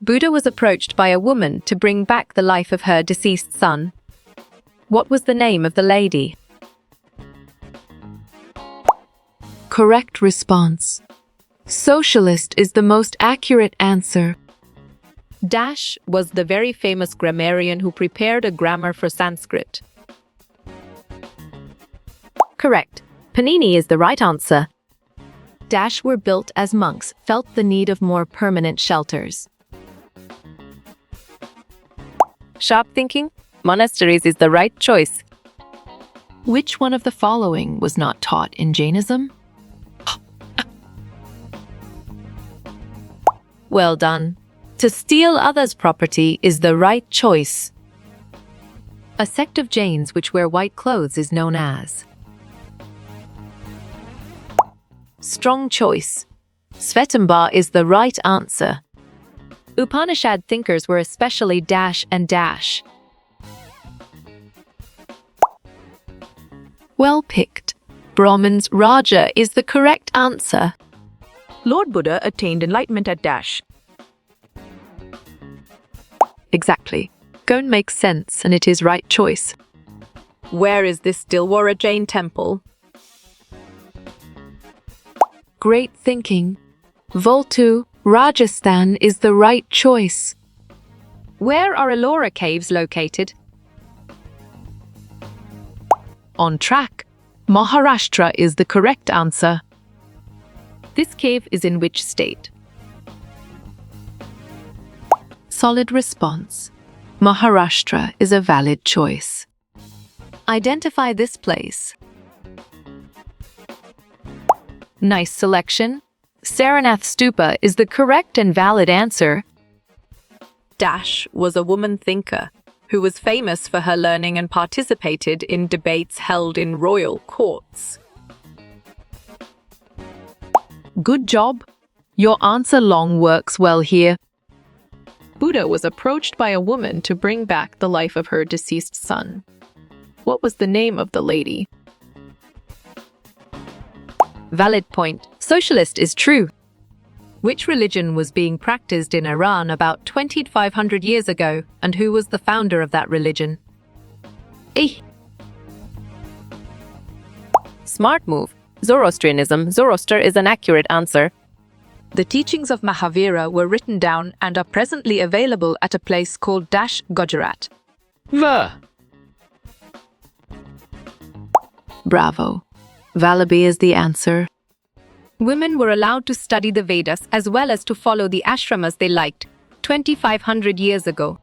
Buddha was approached by a woman to bring back the life of her deceased son. What was the name of the lady? Correct response. Socialist is the most accurate answer. Dash was the very famous grammarian who prepared a grammar for Sanskrit. Correct. Panini is the right answer. Dash were built as monks felt the need of more permanent shelters. Sharp thinking? Monasteries is the right choice. Which one of the following was not taught in Jainism? Well done. To steal others' property is the right choice. A sect of Jains which wear white clothes is known as. Strong choice. Svetambar is the right answer. Upanishad thinkers were especially Dash and Dash. Well picked. Brahman's Raja is the correct answer. Lord Buddha attained enlightenment at Dash. Exactly. Gone makes sense and it is right choice. Where is this Dilwara Jain temple? Great thinking. Voltu, Rajasthan is the right choice. Where are Ellora caves located? On track. Maharashtra is the correct answer. This cave is in which state? Solid response. Maharashtra is a valid choice. Identify this place. Nice selection. Saranath Stupa is the correct and valid answer. Dash was a woman thinker who was famous for her learning and participated in debates held in royal courts. Good job. Your answer long works well here. Buddha was approached by a woman to bring back the life of her deceased son. What was the name of the lady? Valid point. Socialist is true. Which religion was being practiced in Iran about 2,500 years ago, and who was the founder of that religion? Smart move. Zoroastrianism. Zoroaster is an accurate answer. The teachings of Mahavira were written down and are presently available at a place called Dash, Gujarat. Bravo. Vallabhi is the answer. Women were allowed to study the Vedas as well as to follow the ashramas they liked 2,500 years ago.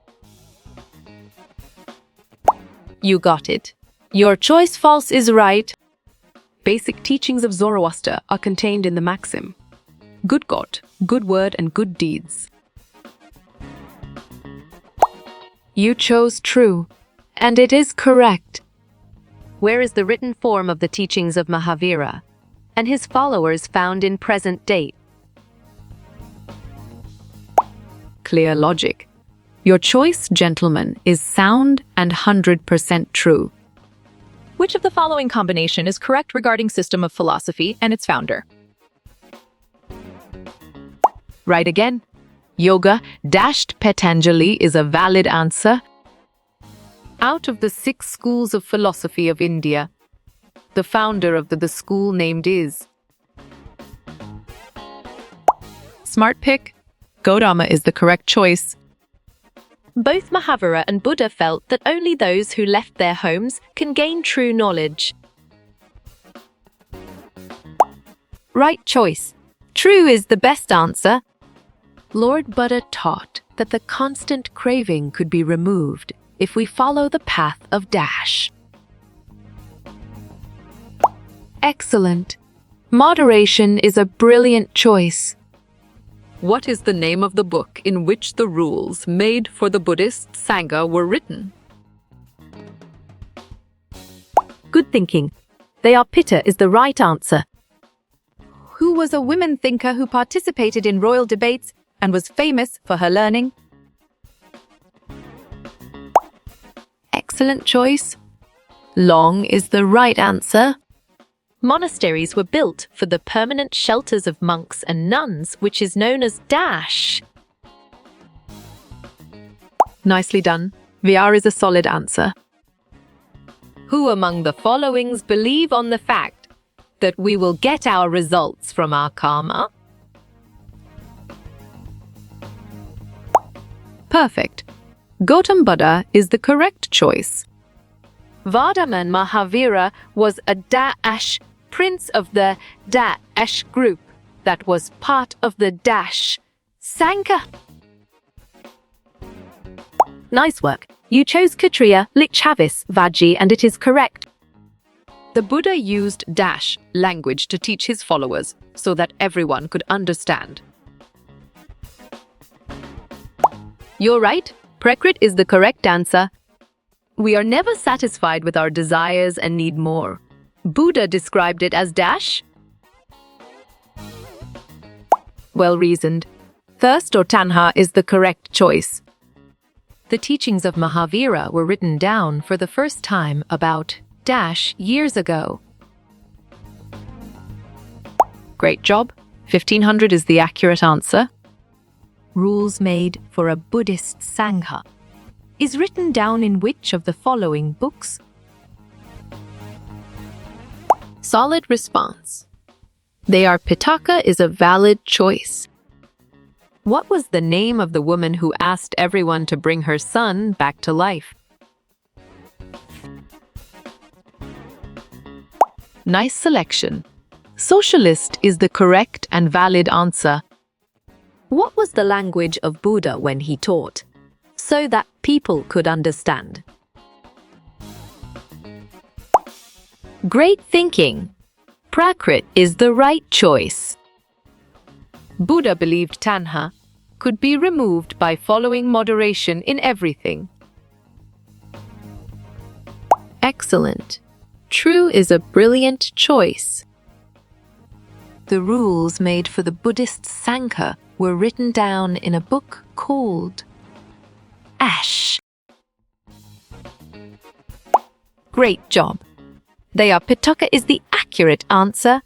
You got it. Your choice false is right. Basic teachings of Zoroaster are contained in the maxim: good God, good word and good deeds. You chose true, and it is correct. Where is the written form of the teachings of Mahavira and his followers found in present date? Clear logic. Your choice, gentlemen, is sound and 100% true. Which of the following combination is correct regarding system of philosophy and its founder? Right again. Yoga dashed Patanjali is a valid answer. Out of the 6 schools of philosophy of India, the founder of the school named is. Smart pick. Gautama is the correct choice. Both Mahavira and Buddha felt that only those who left their homes can gain true knowledge. Right choice. True is the best answer. Lord Buddha taught that the constant craving could be removed if we follow the path of Dash. Excellent. Moderation is a brilliant choice. What is the name of the book in which the rules made for the Buddhist Sangha were written? Good thinking. Dayapita is the right answer. Who was a women thinker who participated in royal debates and was famous for her learning? Excellent choice. Long is the right answer. Monasteries were built for the permanent shelters of monks and nuns, which is known as Dash. Nicely done. VR is a solid answer. Who among the followings believe on the fact that we will get our results from our karma? Perfect. Gautam Buddha is the correct choice. Vardaman Mahavira was a Dash prince of the Dash group that was part of the Dash Sangha. Nice work. You chose Kshatriya, Lichavis, Vaji, and it is correct. The Buddha used Dash language to teach his followers so that everyone could understand. You're right. Prakrit is the correct answer. We are never satisfied with our desires and need more. Buddha described it as Dash. Well reasoned. Thirst or Tanha is the correct choice. The teachings of Mahavira were written down for the first time about Dash years ago. Great job. 1500 is the accurate answer. Rules made for a Buddhist Sangha is written down in which of the following books? Solid response. They are Pitaka is a valid choice. What was the name of the woman who asked everyone to bring her son back to life? Nice selection. Socialist is the correct and valid answer. What was the language of Buddha when he taught, so that people could understand? Great thinking. Prakrit is the right choice. Buddha believed Tanha could be removed by following moderation in everything. Excellent. True is a brilliant choice. The rules made for the Buddhist Sangha were written down in a book called Ash. Great job. They are Pitaka is the accurate answer.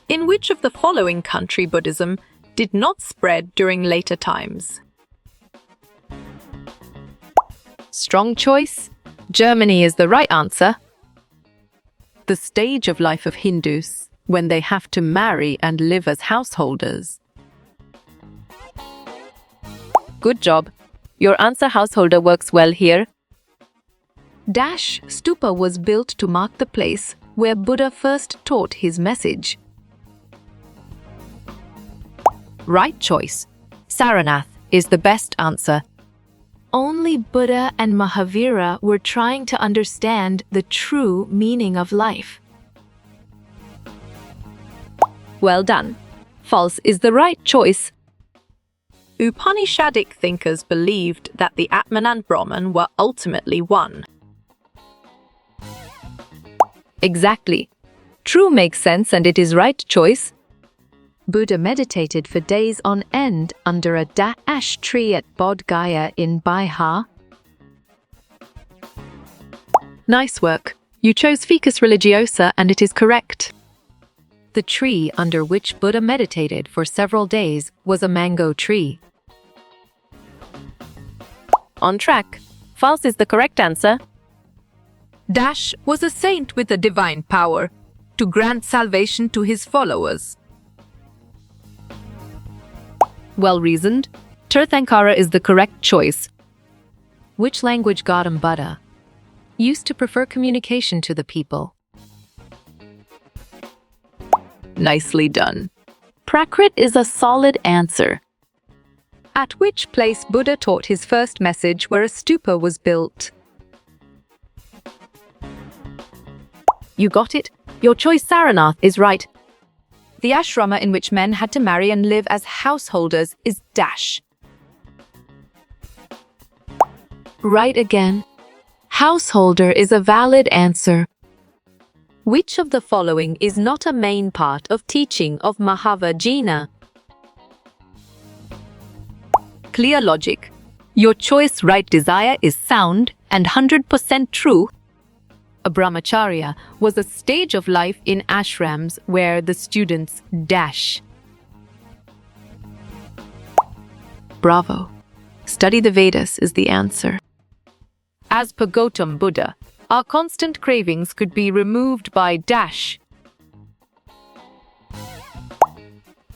In which of the following country Buddhism did not spread during later times? Strong choice. Germany is the right answer. The stage of life of Hindus when they have to marry and live as householders. Good job. Your answer householder works well here. Dash Stupa was built to mark the place where Buddha first taught his message. Right choice. Saranath is the best answer. Only Buddha and Mahavira were trying to understand the true meaning of life. Well done. False is the right choice. Upanishadic thinkers believed that the Atman and Brahman were ultimately one. Exactly. True makes sense and it is right choice. Buddha meditated for days on end under a ash tree at Bodh Gaya in Bihar. Nice work. You chose Ficus religiosa and it is correct. The tree under which Buddha meditated for several days was a mango tree. On track. False is the correct answer. Dash was a saint with a divine power to grant salvation to his followers. Well reasoned. Tirthankara is the correct choice. Which language Gautam Buddha used to prefer communication to the people? Nicely done. Prakrit is a solid answer. At which place Buddha taught his first message where a stupa was built? You got it. Your choice Saranath is right. The ashrama in which men had to marry and live as householders is Dash. Right again. Householder is a valid answer. Which of the following is not a main part of teaching of Mahavajina? Clear logic. Your choice right desire is sound and 100% true. A brahmacharya was a stage of life in ashrams where the students dash. Bravo. Study the Vedas is the answer. As per Gautam Buddha, our constant cravings could be removed by dash.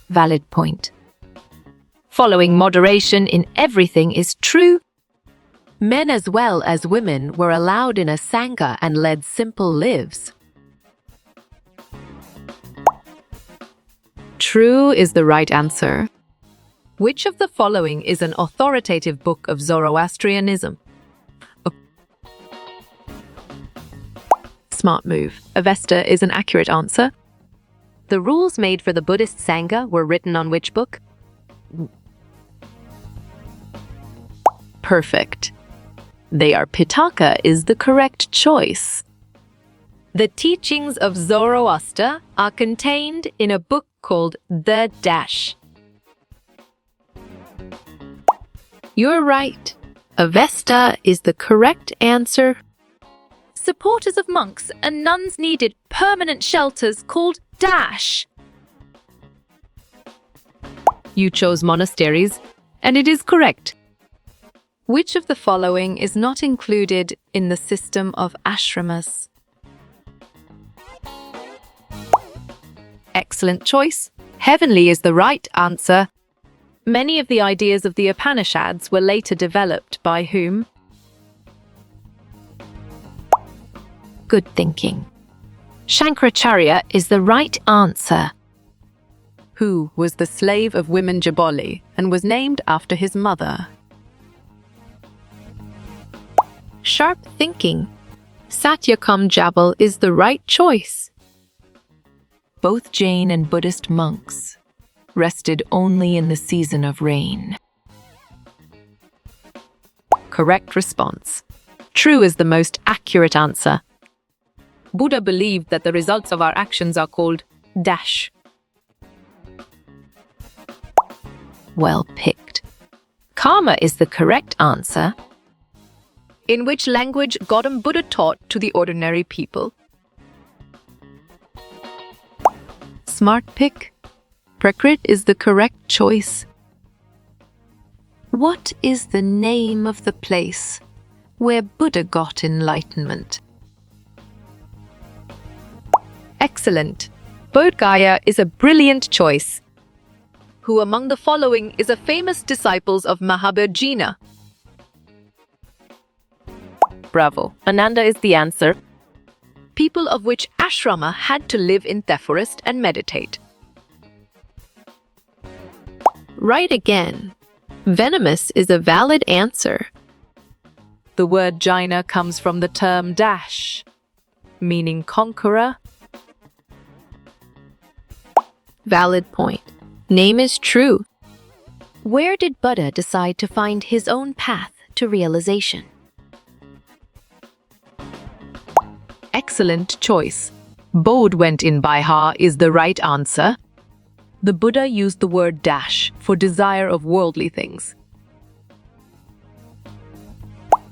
Valid point. Following moderation in everything is true. Men as well as women were allowed in a sangha and led simple lives. True is the right answer. Which of the following is an authoritative book of Zoroastrianism? Smart move. Avesta is an accurate answer. The rules made for the Buddhist Sangha were written on which book? Perfect. They are Pitaka is the correct choice. The teachings of Zoroaster are contained in a book called The Dash. You're right. Avesta is the correct answer. Supporters of monks and nuns needed permanent shelters called dash. You chose monasteries, and it is correct. Which of the following is not included in the system of ashramas? Excellent choice. Heavenly is the right answer. Many of the ideas of the Upanishads were later developed by whom? Good thinking. Shankaracharya is the right answer. Who was the slave of women Jabali and was named after his mother? Sharp thinking. Satyakam Jabal is the right choice. Both Jain and Buddhist monks rested only in the season of rain. Correct response. True is the most accurate answer. Buddha believed that the results of our actions are called dash. Well picked. Karma is the correct answer. In which language Gautam Buddha taught to the ordinary people? Smart pick. Prakrit is the correct choice. What is the name of the place where Buddha got enlightenment? Excellent. Bodh Gaya is a brilliant choice. Who among the following is a famous disciple of Mahabharjina? Bravo. Ananda is the answer. People of which ashrama had to live in the forest and meditate? Right again. Venomous is a valid answer. The word Jaina comes from the term dash, meaning conqueror. Valid point. Name is true. Where did Buddha decide to find his own path to realization? Excellent choice. Bodh went in Bihar is the right answer. The Buddha used the word dash for desire of worldly things.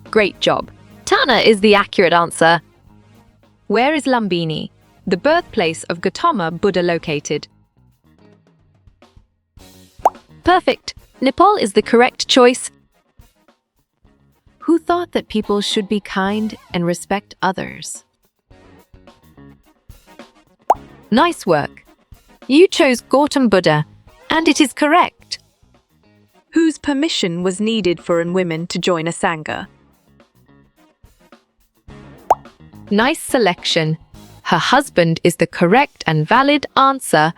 Great job. Tana is the accurate answer. Where is Lumbini, the birthplace of Gautama Buddha, located? Perfect. Nepal is the correct choice. Who thought that people should be kind and respect others? Nice work. You chose Gautam Buddha, and it is correct. Whose permission was needed for women to join a sangha? Nice selection. Her husband is the correct and valid answer.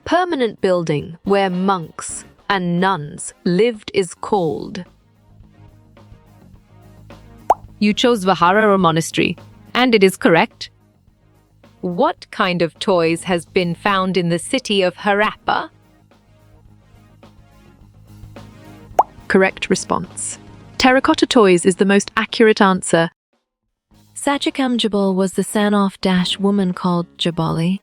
Permanent building where monks and nuns lived is called. You chose Vihara or monastery, and it is correct. What kind of toys has been found in the city of Harappa? Correct response. Terracotta toys is the most accurate answer. Satyakam Jabal was the son-of dash woman called Jabali.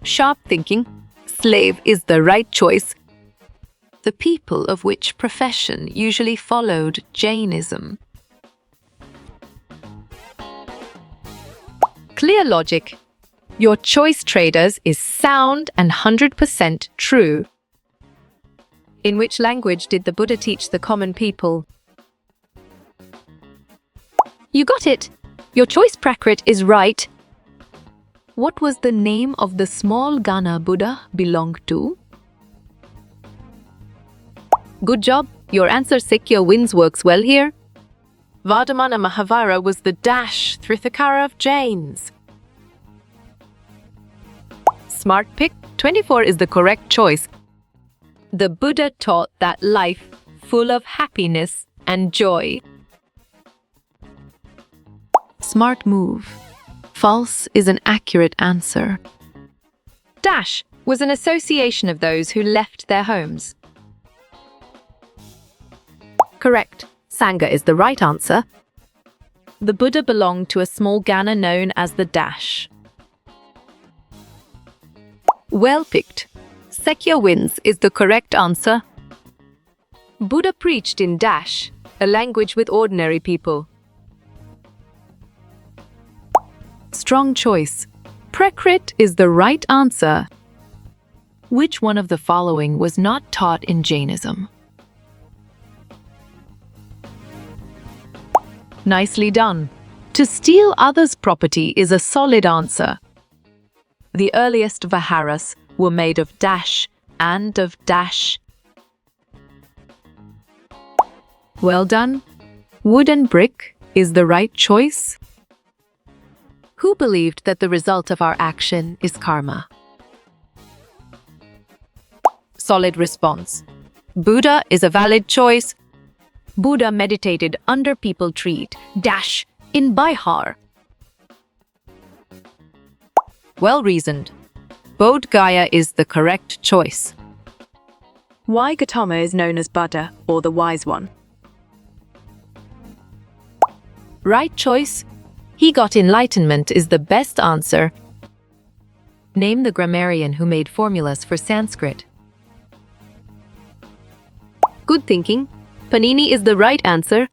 Sharp thinking. Slave is the right choice. The people of which profession usually followed Jainism? Clear logic. Your choice, traders, is sound and 100% true. In which language did the Buddha teach the common people? You got it! Your choice, Prakrit, is right. What was the name of the small Ghana Buddha belonged to? Good job. Your answer Sikya wins works well here. Vardhamana Mahavira was the Trithakara of Jains. Smart pick. 24 is the correct choice. The Buddha taught that life full of happiness and joy. Smart move. False is an accurate answer. Dash was an association of those who left their homes. Correct. Sangha is the right answer. The Buddha belonged to a small Ghana known as the Dash. Well picked. Sekya wins is the correct answer. Buddha preached in Dash, a language with ordinary people. Strong choice. Prakrit is the right answer. Which one of the following was not taught in Jainism? Nicely done. To steal others' property is a solid answer. The earliest Viharas were made of Dash and of Dash. Well done. Wood and brick is the right choice. Who believed that the result of our action is karma? Solid response. Buddha is a valid choice. Buddha meditated under people tree, Dash, in Bihar. Well reasoned. Bodh Gaya is the correct choice. Why Gautama is known as Buddha, or the Wise One? Right choice. He got enlightenment is the best answer. Name the grammarian who made formulas for Sanskrit. Good thinking. Panini is the right answer.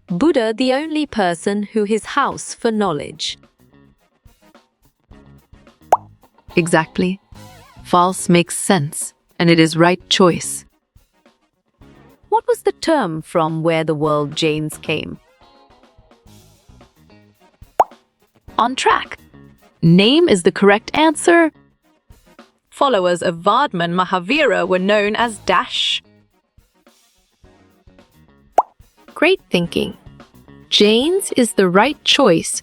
Buddha the only person who his house for knowledge. Exactly. False makes sense, and it is right choice. What was the term from where the world Jains came? On track. Name is the correct answer. Followers of Vardhaman Mahavira were known as Dash. Great thinking. Jains is the right choice.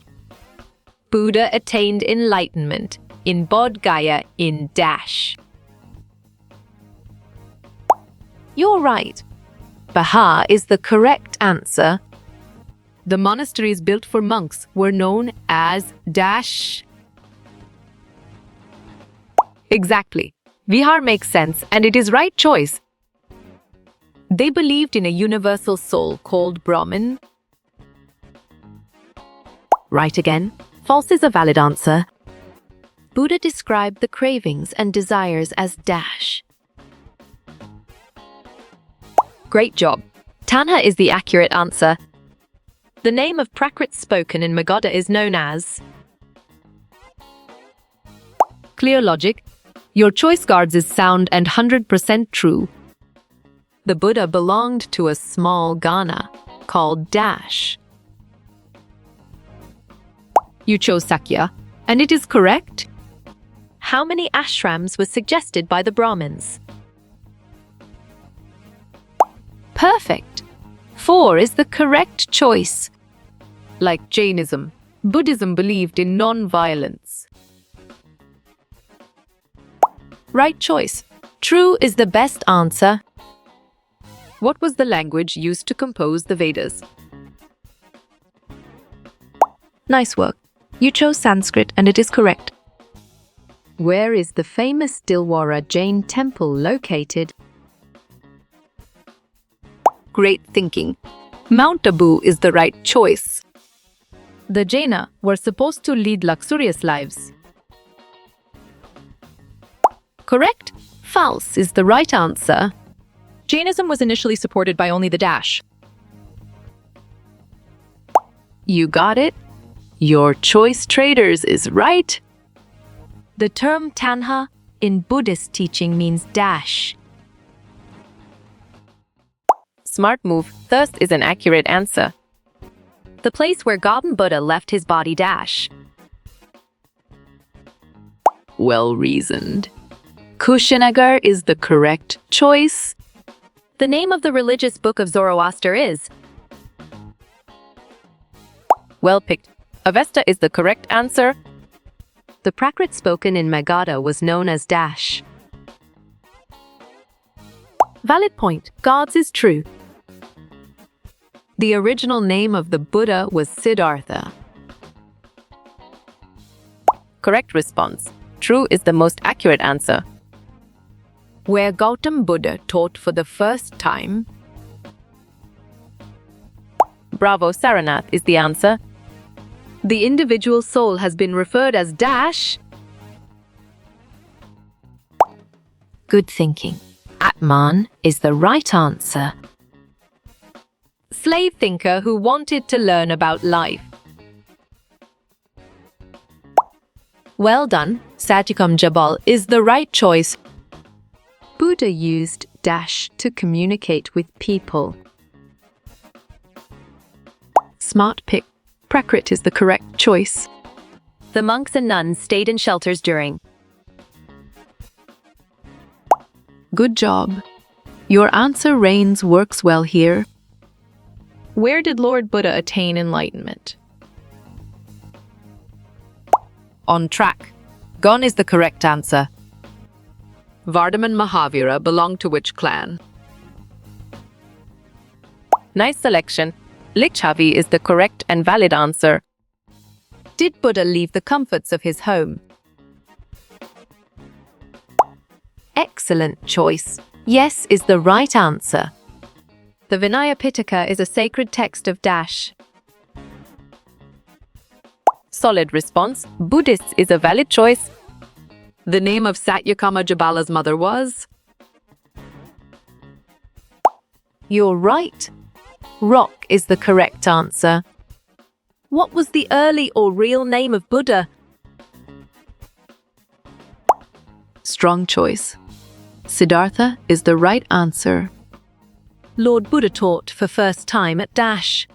Buddha attained enlightenment in Bodh Gaya in Dash. You're right. Baha is the correct answer. The monasteries built for monks were known as Dash. Exactly. Vihar makes sense and it is right choice. They believed in a universal soul called Brahman. Right again. False is a valid answer. Buddha described the cravings and desires as Dash. Great job. Tanha is the accurate answer. The name of Prakrit spoken in Magadha is known as. Clear logic. Your choice guards is sound and 100% true. The Buddha belonged to a small Ghana called Dash. You chose Sakya, and it is correct. How many ashrams were suggested by the Brahmins? Perfect. 4 is the correct choice. Like Jainism, Buddhism believed in non-violence. Right choice. True is the best answer. What was the language used to compose the Vedas? Nice work. You chose Sanskrit and it is correct. Where is the famous Dilwara Jain temple located? Great thinking. Mount Abu is the right choice. The Jaina were supposed to lead luxurious lives. Correct? False is the right answer. Jainism was initially supported by only the Dash. You got it. Your choice traders is right. The term Tanha in Buddhist teaching means Dash. Smart move. Thirst is an accurate answer. The place where Gautam Buddha left his body dash. Well reasoned. Kushinagar is the correct choice. The name of the religious book of Zoroaster is. Well picked. Avesta is the correct answer. The Prakrit spoken in Magadha was known as dash. Valid point. Gods is true. The original name of the Buddha was Siddhartha. Correct response. True is the most accurate answer. Where Gautam Buddha taught for the first time. Bravo, Saranath is the answer. The individual soul has been referred as dash. Good thinking. Atman is the right answer. Slave thinker who wanted to learn about life. Well done. Satyakam Jabal is the right choice. Buddha used dash to communicate with people. Smart pick. Prakrit is the correct choice. The monks and nuns stayed in shelters during. Good job. Your answer reigns works well here. Where did Lord Buddha attain enlightenment? On track. Gon is the correct answer. Vardhaman Mahavira belonged to which clan? Nice selection. Lichavi is the correct and valid answer. Did Buddha leave the comforts of his home? Excellent choice. Yes is the right answer. The Vinaya Pitaka is a sacred text of dash. Solid response. Buddhist is a valid choice. The name of Satyakama Jabala's mother was? You're right. Rock is the correct answer. What was the early or real name of Buddha? Strong choice. Siddhartha is the right answer. Lord Buddha taught for first time at dash.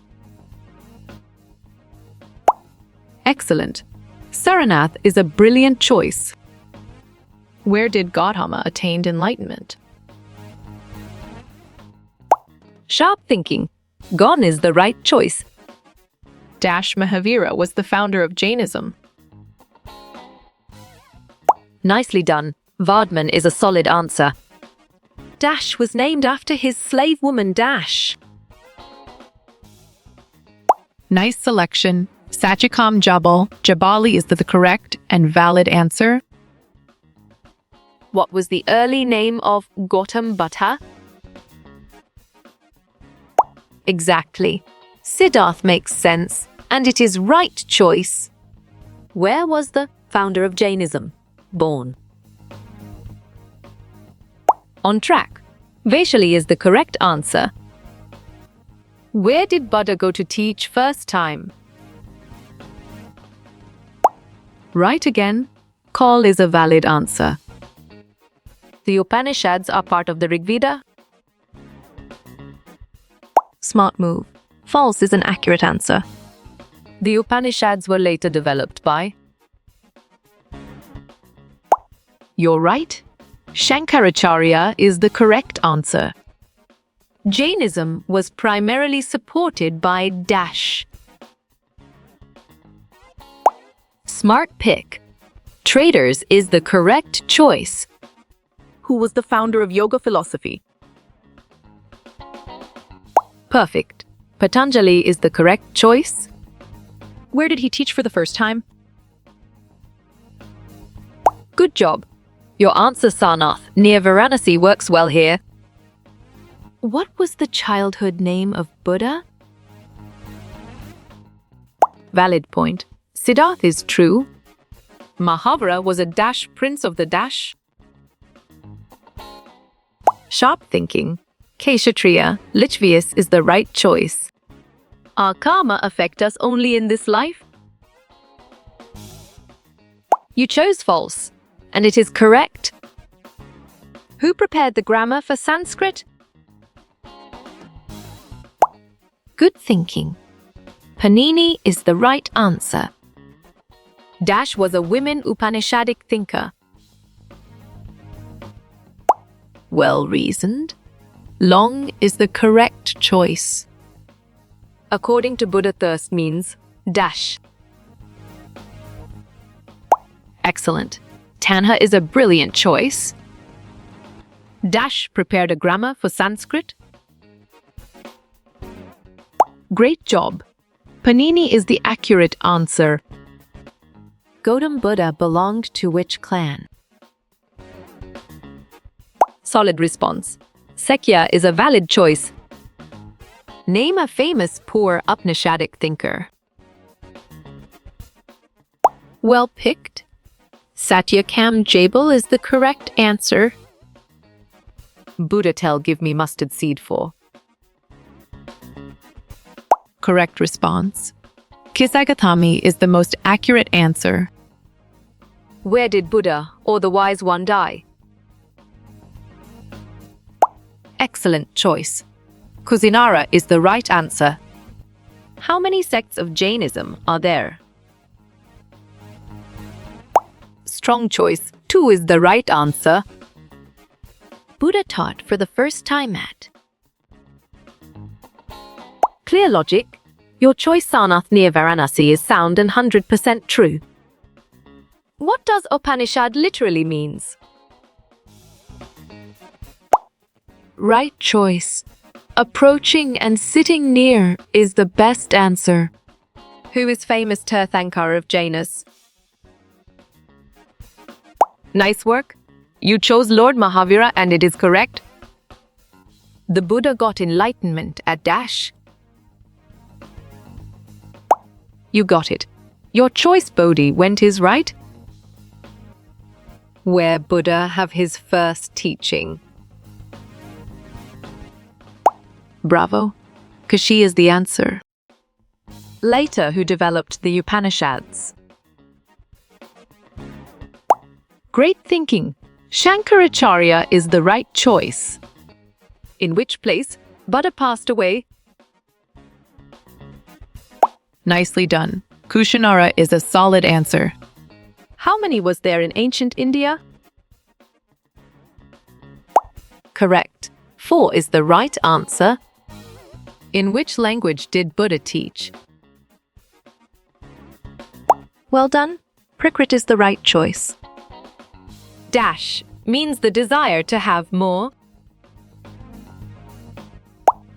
Excellent. Saranath is a brilliant choice. Where did Gautama attain enlightenment? Sharp thinking. Gon is the right choice. Dash Mahavira was the founder of Jainism. Nicely done. Vardman is a solid answer. Dash was named after his slave woman Dash. Nice selection. Satyakam Jabali is the correct and valid answer. What was the early name of Gautam Buddha? Exactly. Siddharth makes sense, and it is right choice. Where was the founder of Jainism born? On track. Vaishali is the correct answer. Where did Buddha go to teach first time? Right again. Call is a valid answer. The Upanishads are part of the Rigveda. Smart move. False is an accurate answer. The Upanishads were later developed by. You're right. Shankaracharya is the correct answer. Jainism was primarily supported by dash. Smart pick. Traders is the correct choice. Who was the founder of yoga philosophy? Perfect. Patanjali is the correct choice. Where did he teach for the first time? Good job. Your answer, Sarnath, near Varanasi works well here. What was the childhood name of Buddha? Valid point. Siddharth is true. Mahavira was a dash prince of the dash. Sharp thinking. Kshatriya, Lichvius is the right choice. Our karma affect us only in this life? You chose false, and it is correct. Who prepared the grammar for Sanskrit? Good thinking. Panini is the right answer. Dash was a women Upanishadic thinker. Well reasoned. Long is the correct choice. According to Buddha, thirst means dash. Excellent. Tanha is a brilliant choice. Dash prepared a grammar for Sanskrit. Great job. Panini is the accurate answer. Gautam Buddha belonged to which clan? Solid response. Sekya is a valid choice. Name a famous poor Upanishadic thinker. Well picked. Satyakam Jabal is the correct answer. Buddha tell give me mustard seed for. Correct response. Kisagathami is the most accurate answer. Where did Buddha or the wise one die? Excellent choice. Kusinara is the right answer. How many sects of Jainism are there? Strong choice. 2 is the right answer. Buddha taught for the first time at. Clear logic. Your choice Sarnath near Varanasi is sound and 100% true. What does Upanishad literally means? Right choice. Approaching and sitting near is the best answer. Who is famous Tirthankar of Jainas? Nice work. You chose Lord Mahavira and it is correct. The Buddha got enlightenment at Dash. You got it. Your choice Bodhi went is right. Where Buddha have his first teaching. Bravo. Kashi is the answer. Later, who developed the Upanishads? Great thinking. Shankaracharya is the right choice. In which place Buddha passed away? Nicely done. Kushanara is a solid answer. How many was there in ancient India? Correct. 4 is the right answer. In which language did Buddha teach? Well done. Prakrit is the right choice. Dash means the desire to have more.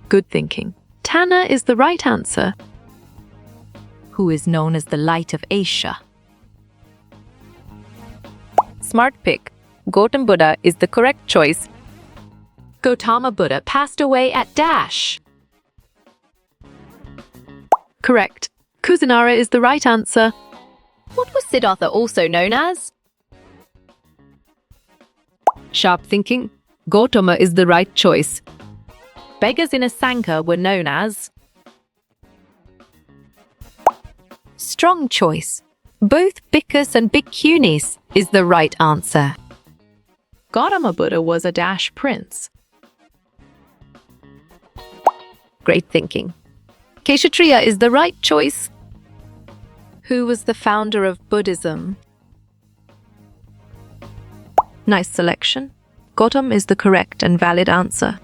Good thinking. Tana is the right answer. Who is known as the light of Asia? Smart pick. Gautam Buddha is the correct choice. Gautama Buddha passed away at Dash. Correct. Kusinara is the right answer. What was Siddhartha also known as? Sharp thinking. Gautama is the right choice. Beggars in a Sangha were known as. Strong choice. Both Bhikkhus and Bhikkhunis is the right answer. Gautama Buddha was a Dash prince. Great thinking. Kshatriya is the right choice. Who was the founder of Buddhism? Nice selection. Gautam is the correct and valid answer.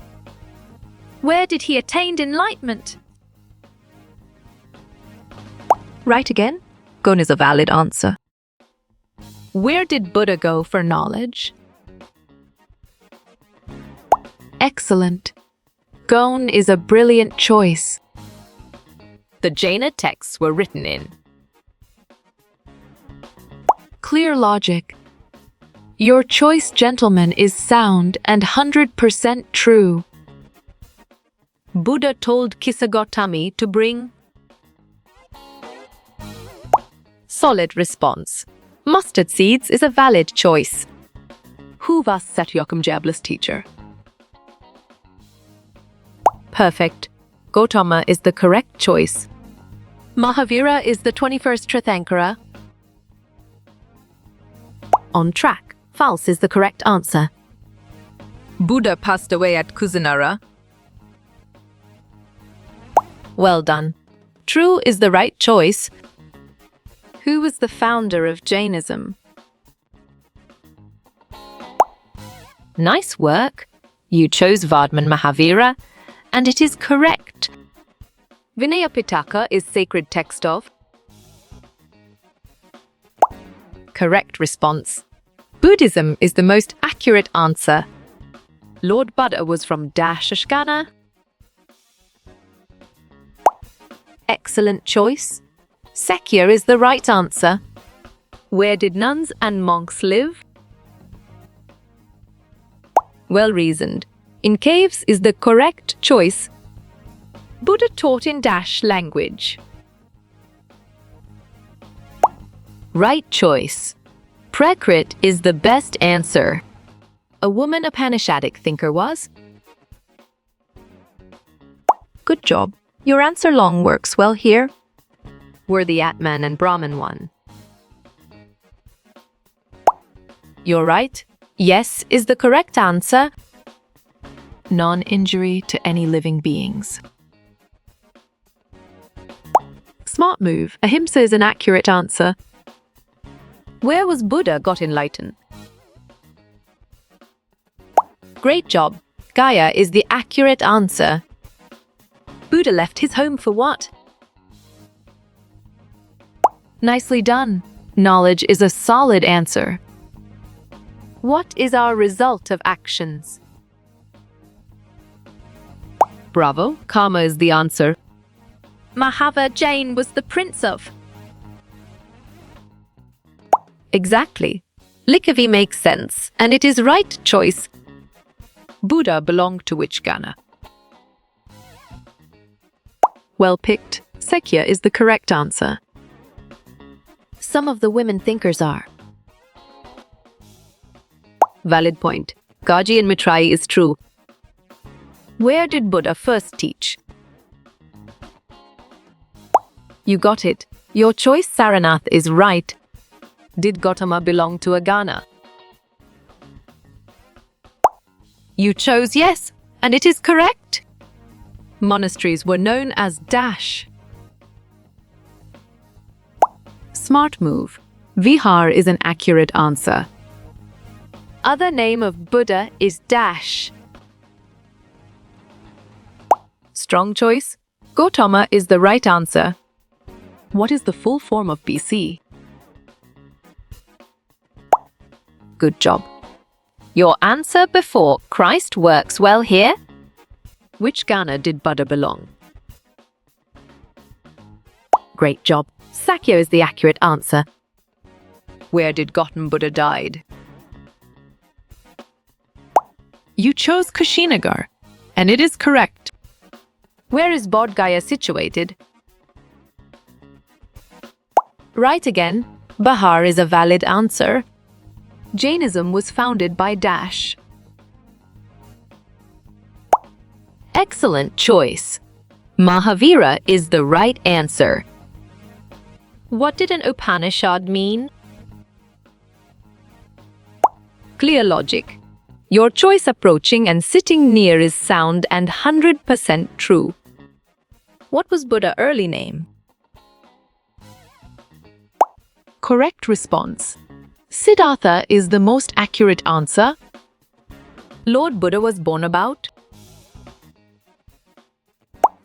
Where did he attain enlightenment? Right again. Gon is a valid answer. Where did Buddha go for knowledge? Excellent. Gon is a brilliant choice. The Jaina texts were written in. Clear logic. Your choice, gentleman, is sound and 100% true. Buddha told Kisagautami to bring. Solid response. Mustard seeds is a valid choice. Who was Satyakam Jabal's teacher? Perfect. Gautama is the correct choice. Mahavira is the 21st Tirthankara. On track. False is the correct answer. Buddha passed away at Kusinara. Well done. True is the right choice. Who was the founder of Jainism? Nice work. You chose Vardman Mahavira, and it is correct. Vinaya Pitaka is sacred text of. Correct response. Buddhism is the most accurate answer. Lord Buddha was from Ashkana. Excellent choice. Sakya is the right answer. Where did nuns and monks live? Well reasoned. In caves is the correct choice. Buddha taught in language. Right choice. Prakrit is the best answer. A woman Upanishadic thinker was. Good job. Your answer long works well here. Were the Atman and Brahman one? You're right. Yes is the correct answer. Non-injury to any living beings. Smart move. Ahimsa is an accurate answer. Where was Buddha got enlightened? Great job. Gaya is the accurate answer. Buddha left his home for what? Nicely done. Knowledge is a solid answer. What is our result of actions? Bravo. Karma is the answer. Mahava Jain was the prince of. Exactly. Likavi makes sense, and it is right choice. Buddha belonged to which Gana? Well picked. Sakya is the correct answer. Some of the women thinkers are. Valid point. Gaji and Mitrai is true. Where did Buddha first teach? You got it. Your choice, Saranath, is right. Did Gautama belong to a Gana? You chose yes, and it is correct. Monasteries were known as Smart move. Vihar is an accurate answer. Other name of Buddha is Strong choice. Gautama is the right answer. What is the full form of BC? Good job. Your answer before Christ works well here. Which Gana did Buddha belong? Great job. Sakya is the accurate answer. Where did Gautam Buddha died? You chose Kushinagar, and it is correct. Where is Bodh Gaya situated? Right again. Bihar is a valid answer. Jainism was founded by Excellent choice. Mahavira is the right answer. What did an Upanishad mean? Clear logic. Your choice approaching and sitting near is sound and 100% true. What was Buddha's early name? Correct response. Siddhartha is the most accurate answer. Lord Buddha was born about?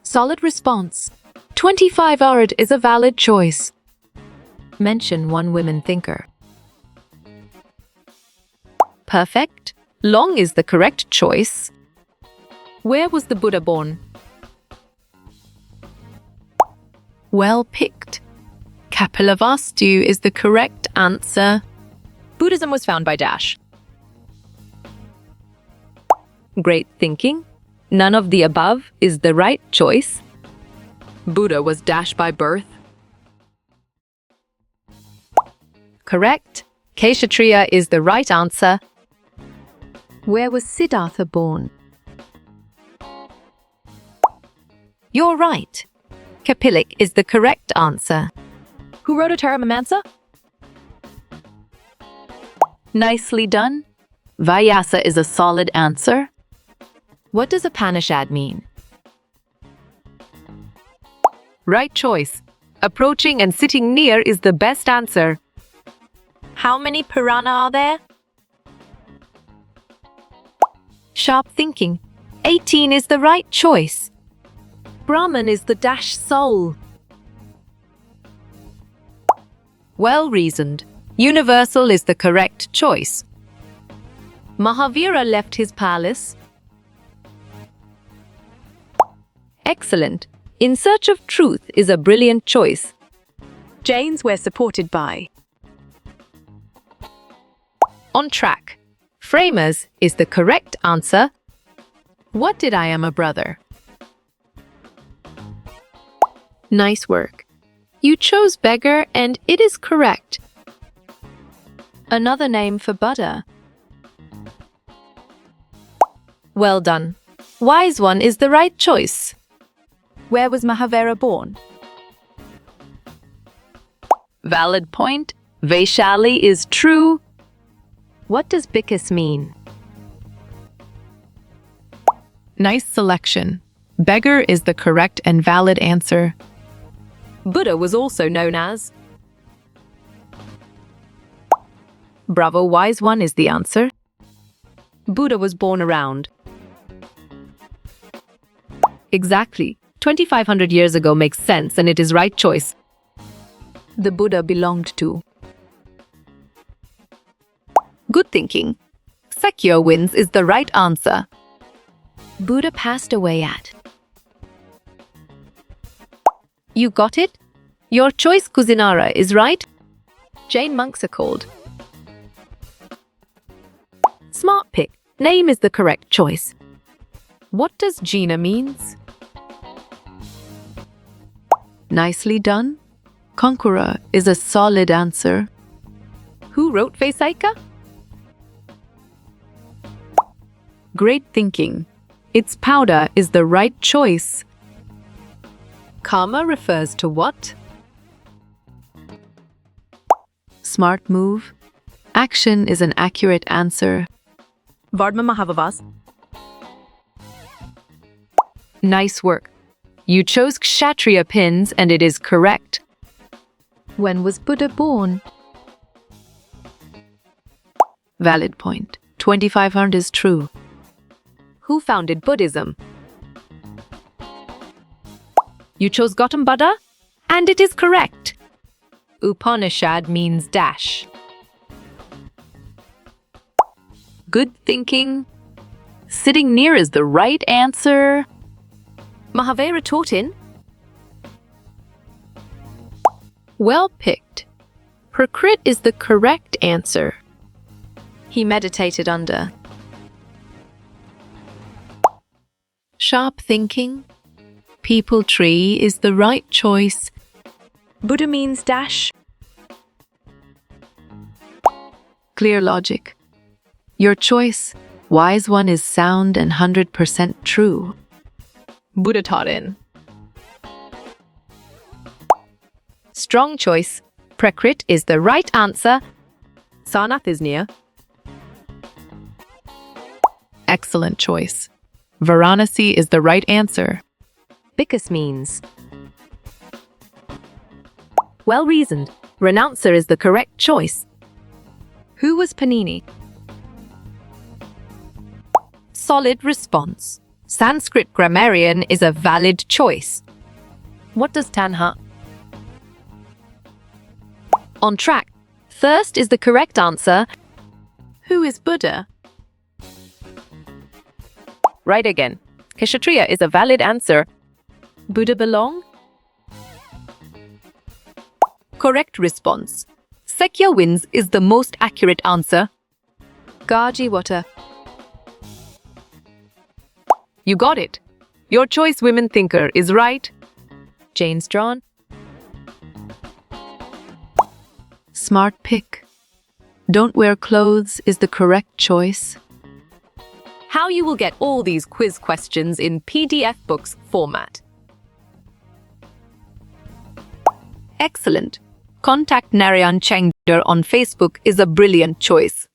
Solid response. 25 Arad is a valid choice. Mention one women thinker. Perfect. Long is the correct choice. Where was the Buddha born? Well picked. Kapilavastu is the correct answer. Buddhism was found by Great thinking. None of the above is the right choice. Buddha was by birth. Correct. Kshatriya is the right answer. Where was Siddhartha born? You're right. Kapilak is the correct answer. Who wrote Uttaramansa? Nicely done. Vyasa is a solid answer. What does Upanishad mean? Right choice. Approaching and sitting near is the best answer. How many piranha are there? Sharp thinking. 18 is the right choice. Brahman is the dash soul. Well reasoned. Universal is the correct choice. Mahavira left his palace. Excellent. In search of truth is a brilliant choice. Jains were supported by. On track. Framers is the correct answer. What did I am a brother? Nice work. You chose beggar and it is correct. Another name for Buddha. Well done. Wise one is the right choice. Where was Mahavira born? Valid point. Vaishali is true. What does Bickus mean? Nice selection. Beggar is the correct and valid answer. Buddha was also known as. Bravo, wise one is the answer. Buddha was born around. Exactly. 2,500 years ago makes sense and it is right choice. The Buddha belonged to. Good thinking. Sakya wins is the right answer. Buddha passed away at. You got it? Your choice Kusinara is right. Jain monks are called. Smart pick. Name is the correct choice. What does Gina means? Nicely done. Conqueror is a solid answer. Who wrote Vaisaika? Great thinking. Its powder is the right choice. Karma refers to what? Smart move. Action is an accurate answer. Vardma Mahavavas. Nice work. You chose Kshatriya pins and it is correct. When was Buddha born? Valid point. 2,500 is true. Who founded Buddhism? You chose Gautam Buddha and it is correct. Upanishad means dash. Good thinking. Sitting near is the right answer. Mahavira taught in. Well picked. Prakrit is the correct answer. He meditated under. Sharp thinking. People tree is the right choice. Buddha means dash. Clear logic. Your choice, wise one, is sound and 100% true. Buddha taught in. Strong choice. Prakrit is the right answer. Sarnath is near. Excellent choice. Varanasi is the right answer. Bickus means. Well reasoned. Renouncer is the correct choice. Who was Panini? Solid response. Sanskrit grammarian is a valid choice. What does Tanha? On track. Thirst is the correct answer. Who is Buddha? Right again. Kshatriya is a valid answer. Buddha belong? Correct response. Sakya wins is the most accurate answer. Gaji water. You got it. Your choice women thinker is right. Jane's drawn. Smart pick. Don't wear clothes is the correct choice. How you will get all these quiz questions in PDF books format. Excellent. Contact Narayan Chengder on Facebook is a brilliant choice.